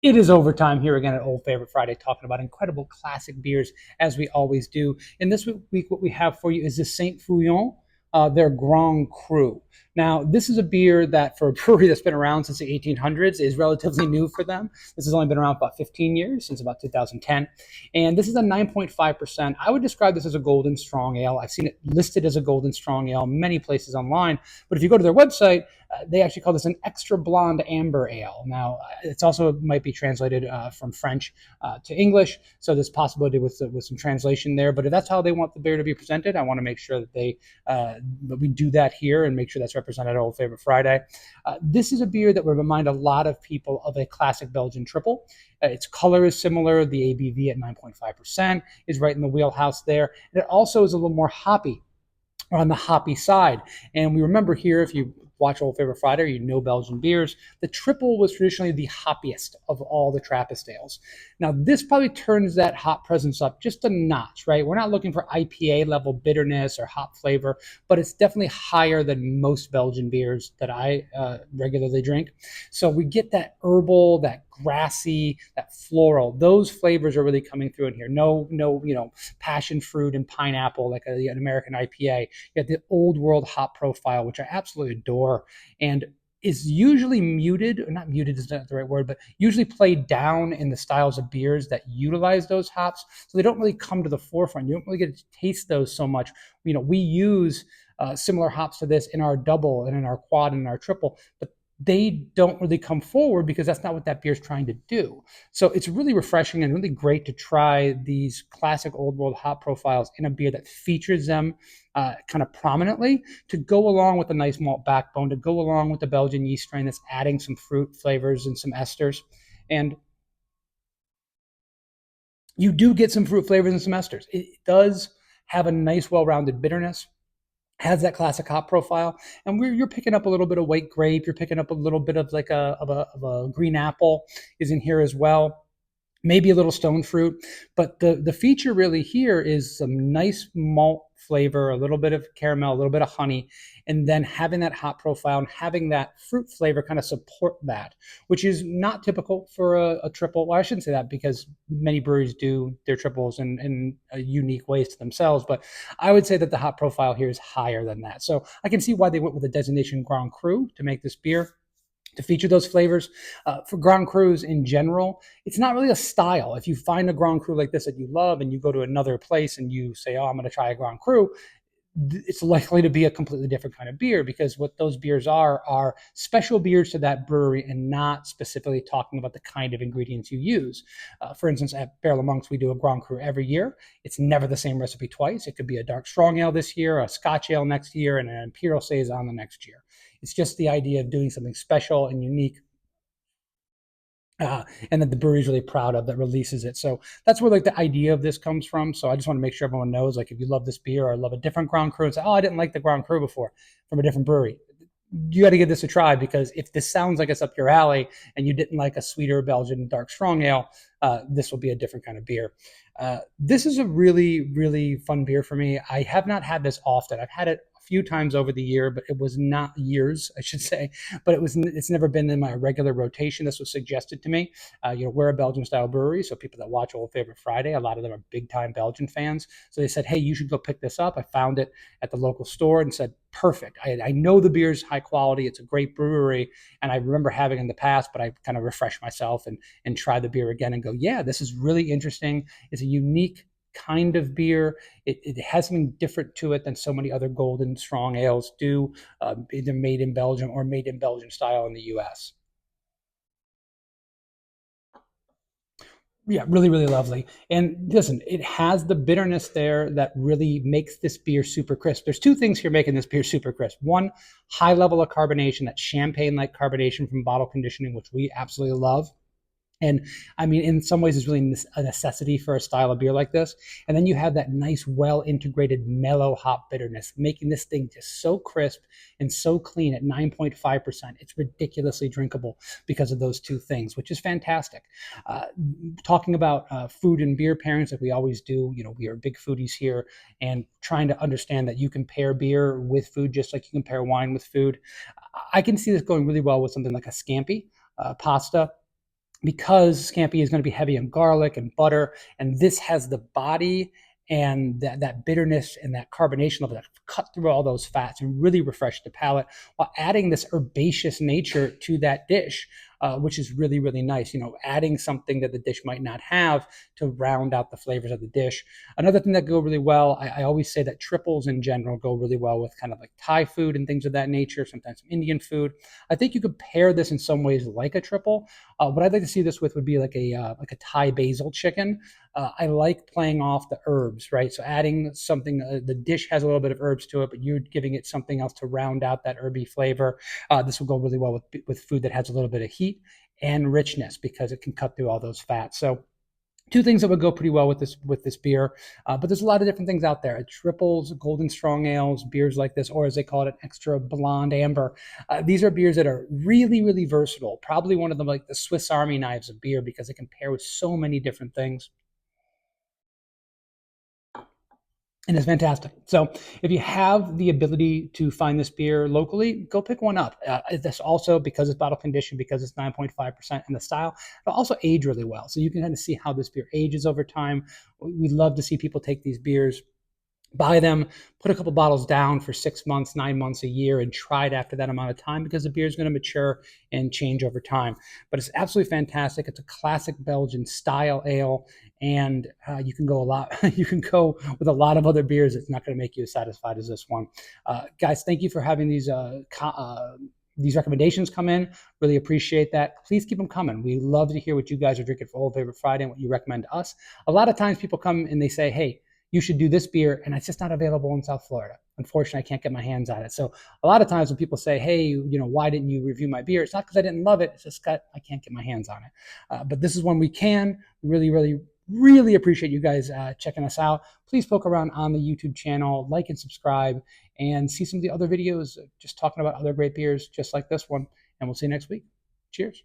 It is overtime here again at Old Favorite Friday, talking about incredible classic beers as we always do. And this week, what we have for you is the Saint Feuillien, their Grand Cru. Now, this is a beer that, for a brewery that's been around since the 1800s, is relatively new for them. This has only been around for about 15 years, since about 2010. And this is a 9.5%. I would describe this as a golden strong ale. I've seen it listed as a golden strong ale many places online. But if you go to their website, they actually call this an extra blonde amber ale. Now, it's also might be translated from French to English, so there's possibility with some translation there. But if that's how they want the beer to be presented, I want to make sure that we do that here and make sure that's represented at Old Favorite Friday. This is a beer that would remind a lot of people of a classic Belgian triple. Its color is similar. The ABV at 9.5% is right in the wheelhouse there. And it also is a little more hoppy, or on the hoppy side. And we remember here, if you watch Old Favorite Friday, or you know Belgian beers, the triple was traditionally the hoppiest of all the Trappist ales. Now, this probably turns that hop presence up just a notch, right? We're not looking for IPA level bitterness or hop flavor, but it's definitely higher than most Belgian beers that I regularly drink. So we get that herbal, that grassy, that floral. Those flavors are really coming through in here. No, passion fruit and pineapple like an American IPA. You have the old world hop profile, which I absolutely adore, and is usually muted, or not muted is not the right word, but usually played down in the styles of beers that utilize those hops. So they don't really come to the forefront. You don't really get to taste those so much. We use similar hops to this in our double and in our quad and in our triple, but they don't really come forward because that's not what that beer is trying to do. So it's really refreshing and really great to try these classic old world hop profiles in a beer that features them kind of prominently, to go along with a nice malt backbone, to go along with the Belgian yeast strain that's adding some fruit flavors and some esters. And you do get some fruit flavors and some esters. It does have a nice, well-rounded bitterness, has that classic hop profile, and you're picking up a little bit of white grape. You're picking up a little bit of like a green apple is in here as well, maybe a little stone fruit. But the feature really here is some nice malt flavor, a little bit of caramel, a little bit of honey, and then having that hop profile and having that fruit flavor kind of support that, which is not typical for a triple. Well, I shouldn't say that, because many breweries do their triples in unique ways to themselves, but I would say that the hop profile here is higher than that. So I can see why they went with the designation Grand Cru to make this beer, to feature those flavors. For Grand Crus in general, it's not really a style. If you find a Grand Cru like this that you love and you go to another place and you say, oh, I'm going to try a Grand Cru, it's likely to be a completely different kind of beer, because what those beers are special beers to that brewery and not specifically talking about the kind of ingredients you use. For instance, at Barrel of Monks, we do a Grand Cru every year. It's never the same recipe twice. It could be a dark strong ale this year, a Scotch ale next year, and an Imperial Saison the next year. It's just the idea of doing something special and unique, and that the brewery's really proud of, that releases it. So that's where like the idea of this comes from. So I just want to make sure everyone knows, like, if you love this beer or love a different Grand Cru and say, oh, I didn't like the Grand Cru before from a different brewery, you got to give this a try, because if this sounds like it's up your alley and you didn't like a sweeter Belgian dark strong ale, this will be a different kind of beer. This is a really, really fun beer for me. I have not had this often. I've had it a few times over the year, but it was not years, I should say. But it's never been in my regular rotation. This was suggested to me. We're a Belgian style brewery, so people that watch Old Favorite Friday, a lot of them are big time Belgian fans. So they said, hey, you should go pick this up. I found it at the local store and said, perfect. I know the beer's high quality. It's a great brewery, and I remember having in the past, but I kind of refreshed myself and try the beer again and go, yeah, this is really interesting. It's a unique kind of beer. It has something different to it than so many other golden strong ales do, either made in Belgium or made in Belgian style in the US. Yeah, really, really lovely. And listen, it has the bitterness there that really makes this beer super crisp. There's two things here making this beer super crisp. One, high level of carbonation, that champagne like carbonation from bottle conditioning, which we absolutely love. And I mean, in some ways, it's really a necessity for a style of beer like this. And then you have that nice, well integrated, mellow hop bitterness, making this thing just so crisp and so clean at 9.5%. It's ridiculously drinkable because of those two things, which is fantastic. Uh, Talking about food and beer pairings, like we always do, we are big foodies here, and trying to understand that you can pair beer with food just like you can pair wine with food. I can see this going really well with something like a scampi, pasta, because scampi is going to be heavy in garlic and butter, and this has the body and that bitterness and that carbonation level that cut through all those fats and really refresh the palate while adding this herbaceous nature to that dish, which is really, really nice. You know, adding something that the dish might not have to round out the flavors of the dish. Another thing that go really well, I always say that triples in general go really well with kind of like Thai food and things of that nature, sometimes some Indian food. I think you could pair this in some ways like a triple. What I'd like to see this with would be like a Thai basil chicken. I like playing off the herbs, right? So adding something, the dish has a little bit of herbs to it, but you're giving it something else to round out that herby flavor. This will go really well with food that has a little bit of heat and richness because it can cut through all those fats. So two things that would go pretty well with this beer, but there's a lot of different things out there: triples, golden strong ales, beers like this, or as they call it, an extra blonde amber. These are beers that are really, really versatile. Probably one of them like the Swiss Army knives of beer because they can pair with so many different things. And it's fantastic. So if you have the ability to find this beer locally, go pick one up. This also, because it's bottle conditioned, because it's 9.5% in the style, it'll also age really well. So you can kind of see how this beer ages over time. We love to see people take these beers, buy them, put a couple bottles down for 6 months, 9 months, a year, and try it after that amount of time because the beer is going to mature and change over time. But it's absolutely fantastic. It's a classic Belgian style ale, and you can go a lot. You can go with a lot of other beers. It's not going to make you as satisfied as this one. Guys, thank you for having these recommendations come in. Really appreciate that. Please keep them coming. We love to hear what you guys are drinking for Old Favorite Friday and what you recommend to us. A lot of times people come and they say, hey, you should do this beer, and it's just not available in South Florida. Unfortunately, I can't get my hands on it. So a lot of times when people say, hey, you know, why didn't you review my beer? It's not because I didn't love it. It's just that I can't get my hands on it. But this is when we can. Really, really, really appreciate you guys checking us out. Please poke around on the YouTube channel, like and subscribe, and see some of the other videos just talking about other great beers just like this one. And we'll see you next week. Cheers.